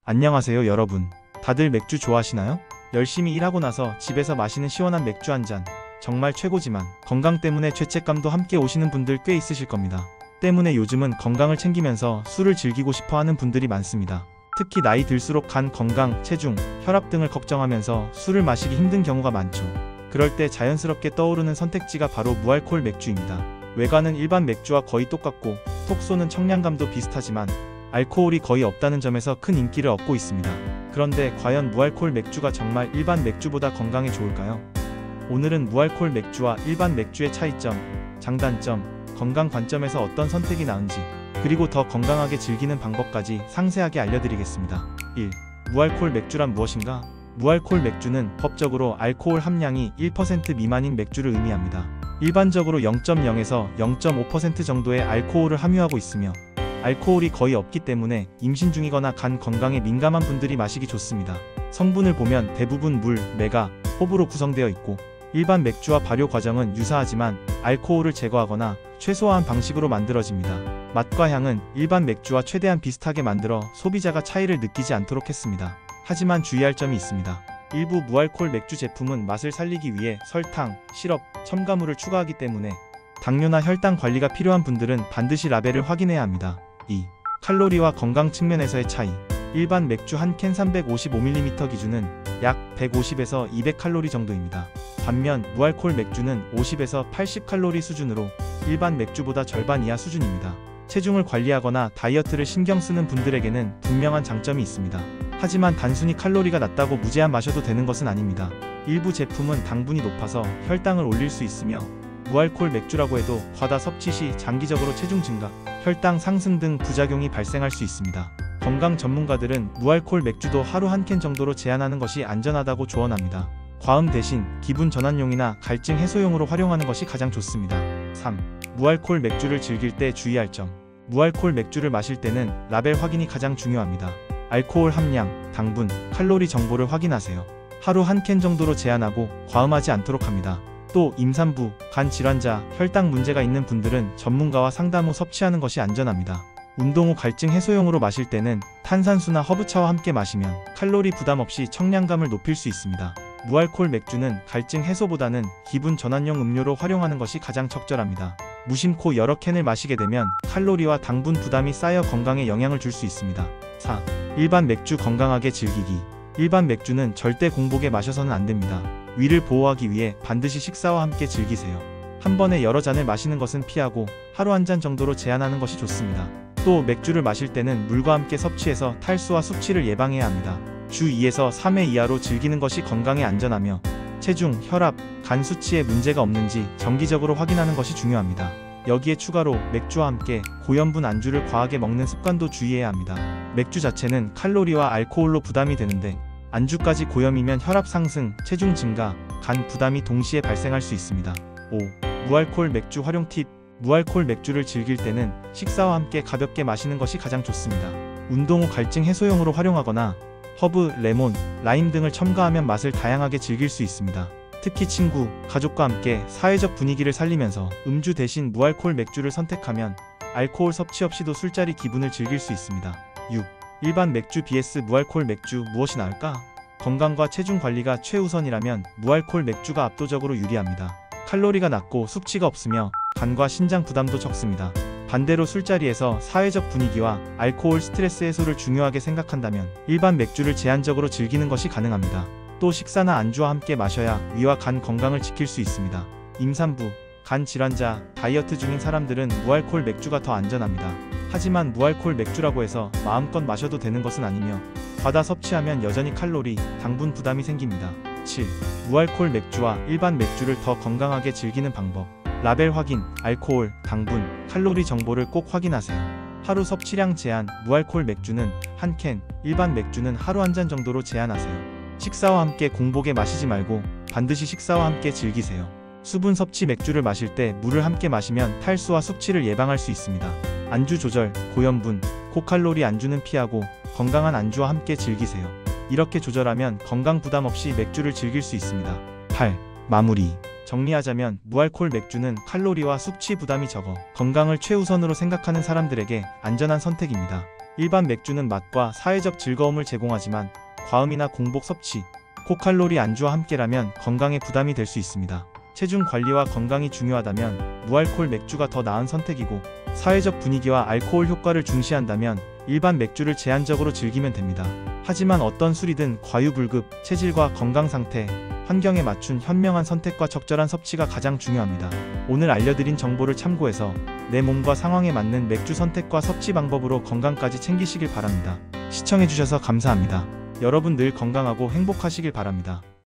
안녕하세요 여러분. 다들 맥주 좋아하시나요? 열심히 일하고 나서 집에서 마시는 시원한 맥주 한 잔. 정말 최고지만 건강 때문에 죄책감도 함께 오시는 분들 꽤 있으실 겁니다. 때문에 요즘은 건강을 챙기면서 술을 즐기고 싶어 하는 분들이 많습니다. 특히 나이 들수록 간 건강, 체중, 혈압 등을 걱정하면서 술을 마시기 힘든 경우가 많죠. 그럴 때 자연스럽게 떠오르는 선택지가 바로 무알콜 맥주입니다. 외관은 일반 맥주와 거의 똑같고 톡 쏘는 청량감도 비슷하지만 알코올이 거의 없다는 점에서 큰 인기를 얻고 있습니다. 그런데 과연 무알콜 맥주가 정말 일반 맥주보다 건강에 좋을까요? 오늘은 무알콜 맥주와 일반 맥주의 차이점, 장단점, 건강 관점에서 어떤 선택이 나은지, 그리고 더 건강하게 즐기는 방법까지 상세하게 알려드리겠습니다. 1. 무알콜 맥주란 무엇인가? 무알콜 맥주는 법적으로 알코올 함량이 1% 미만인 맥주를 의미합니다. 일반적으로 0.0에서 0.5% 정도의 알코올을 함유하고 있으며 알코올이 거의 없기 때문에 임신 중이거나 간 건강에 민감한 분들이 마시기 좋습니다. 성분을 보면 대부분 물, 메가, 호불호 구성되어 있고 일반 맥주와 발효 과정은 유사하지만 알코올을 제거하거나 최소화한 방식으로 만들어집니다. 맛과 향은 일반 맥주와 최대한 비슷하게 만들어 소비자가 차이를 느끼지 않도록 했습니다. 하지만 주의할 점이 있습니다. 일부 무알콜 맥주 제품은 맛을 살리기 위해 설탕, 시럽, 첨가물을 추가하기 때문에 당뇨나 혈당 관리가 필요한 분들은 반드시 라벨을 확인해야 합니다. 2. 칼로리와 건강 측면에서의 차이. 일반 맥주 한 캔 355ml 기준은 약 150에서 200칼로리 정도입니다. 반면 무알콜 맥주는 50에서 80칼로리 수준으로 일반 맥주보다 절반 이하 수준입니다. 체중을 관리하거나 다이어트를 신경 쓰는 분들에게는 분명한 장점이 있습니다. 하지만 단순히 칼로리가 낮다고 무제한 마셔도 되는 것은 아닙니다. 일부 제품은 당분이 높아서 혈당을 올릴 수 있으며 무알콜 맥주라고 해도 과다 섭취 시 장기적으로 체중 증가, 혈당 상승 등 부작용이 발생할 수 있습니다. 건강 전문가들은 무알콜 맥주도 하루 한 캔 정도로 제한하는 것이 안전하다고 조언합니다. 과음 대신 기분 전환용이나 갈증 해소용으로 활용하는 것이 가장 좋습니다. 3. 무알콜 맥주를 즐길 때 주의할 점. 무알콜 맥주를 마실 때는 라벨 확인이 가장 중요합니다. 알코올 함량, 당분, 칼로리 정보를 확인하세요. 하루 한 캔 정도로 제한하고 과음하지 않도록 합니다. 또 임산부, 간 질환자, 혈당 문제가 있는 분들은 전문가와 상담 후 섭취하는 것이 안전합니다. 운동 후 갈증 해소용으로 마실 때는 탄산수나 허브차와 함께 마시면 칼로리 부담 없이 청량감을 높일 수 있습니다. 무알콜 맥주는 갈증 해소보다는 기분 전환용 음료로 활용하는 것이 가장 적절합니다. 무심코 여러 캔을 마시게 되면 칼로리와 당분 부담이 쌓여 건강에 영향을 줄 수 있습니다. 4. 일반 맥주 건강하게 즐기기. 일반 맥주는 절대 공복에 마셔서는 안됩니다. 위를 보호하기 위해 반드시 식사와 함께 즐기세요. 한 번에 여러 잔을 마시는 것은 피하고 하루 한 잔 정도로 제한하는 것이 좋습니다. 또 맥주를 마실 때는 물과 함께 섭취해서 탈수와 숙취를 예방해야 합니다. 주 2에서 3회 이하로 즐기는 것이 건강에 안전하며 체중, 혈압, 간 수치에 문제가 없는지 정기적으로 확인하는 것이 중요합니다. 여기에 추가로 맥주와 함께 고염분 안주를 과하게 먹는 습관도 주의해야 합니다. 맥주 자체는 칼로리와 알코올로 부담이 되는데 안주까지 고염이면 혈압 상승, 체중 증가, 간 부담이 동시에 발생할 수 있습니다. 5. 무알콜 맥주 활용 팁. 무알콜 맥주를 즐길 때는 식사와 함께 가볍게 마시는 것이 가장 좋습니다. 운동 후 갈증 해소용으로 활용하거나 허브, 레몬, 라임 등을 첨가하면 맛을 다양하게 즐길 수 있습니다. 특히 친구, 가족과 함께 사회적 분위기를 살리면서 음주 대신 무알콜 맥주를 선택하면 알코올 섭취 없이도 술자리 기분을 즐길 수 있습니다. 6. 일반 맥주 vs 무알콜 맥주 무엇이 나을까? 건강과 체중 관리가 최우선이라면 무알콜 맥주가 압도적으로 유리합니다. 칼로리가 낮고 숙취가 없으며 간과 신장 부담도 적습니다. 반대로 술자리에서 사회적 분위기와 알코올 스트레스 해소를 중요하게 생각한다면 일반 맥주를 제한적으로 즐기는 것이 가능합니다. 또 식사나 안주와 함께 마셔야 위와 간 건강을 지킬 수 있습니다. 임산부, 간 질환자, 다이어트 중인 사람들은 무알콜 맥주가 더 안전합니다. 하지만 무알콜 맥주라고 해서 마음껏 마셔도 되는 것은 아니며 과다 섭취하면 여전히 칼로리, 당분 부담이 생깁니다. 7. 무알콜 맥주와 일반 맥주를 더 건강하게 즐기는 방법. 라벨 확인, 알코올, 당분, 칼로리 정보를 꼭 확인하세요. 하루 섭취량 제한. 무알콜 맥주는 한 캔, 일반 맥주는 하루 한 잔 정도로 제한하세요. 식사와 함께 공복에 마시지 말고 반드시 식사와 함께 즐기세요. 수분 섭취. 맥주를 마실 때 물을 함께 마시면 탈수와 숙취를 예방할 수 있습니다. 안주 조절, 고염분, 고칼로리 안주는 피하고 건강한 안주와 함께 즐기세요. 이렇게 조절하면 건강 부담 없이 맥주를 즐길 수 있습니다. 8. 마무리. 정리하자면 무알콜 맥주는 칼로리와 숙취 부담이 적어 건강을 최우선으로 생각하는 사람들에게 안전한 선택입니다. 일반 맥주는 맛과 사회적 즐거움을 제공하지만 과음이나 공복 섭취, 고칼로리 안주와 함께라면 건강에 부담이 될 수 있습니다. 체중 관리와 건강이 중요하다면 무알콜 맥주가 더 나은 선택이고, 사회적 분위기와 알코올 효과를 중시한다면 일반 맥주를 제한적으로 즐기면 됩니다. 하지만 어떤 술이든 과유불급, 체질과 건강 상태, 환경에 맞춘 현명한 선택과 적절한 섭취가 가장 중요합니다. 오늘 알려드린 정보를 참고해서 내 몸과 상황에 맞는 맥주 선택과 섭취 방법으로 건강까지 챙기시길 바랍니다. 시청해주셔서 감사합니다. 여러분 늘 건강하고 행복하시길 바랍니다.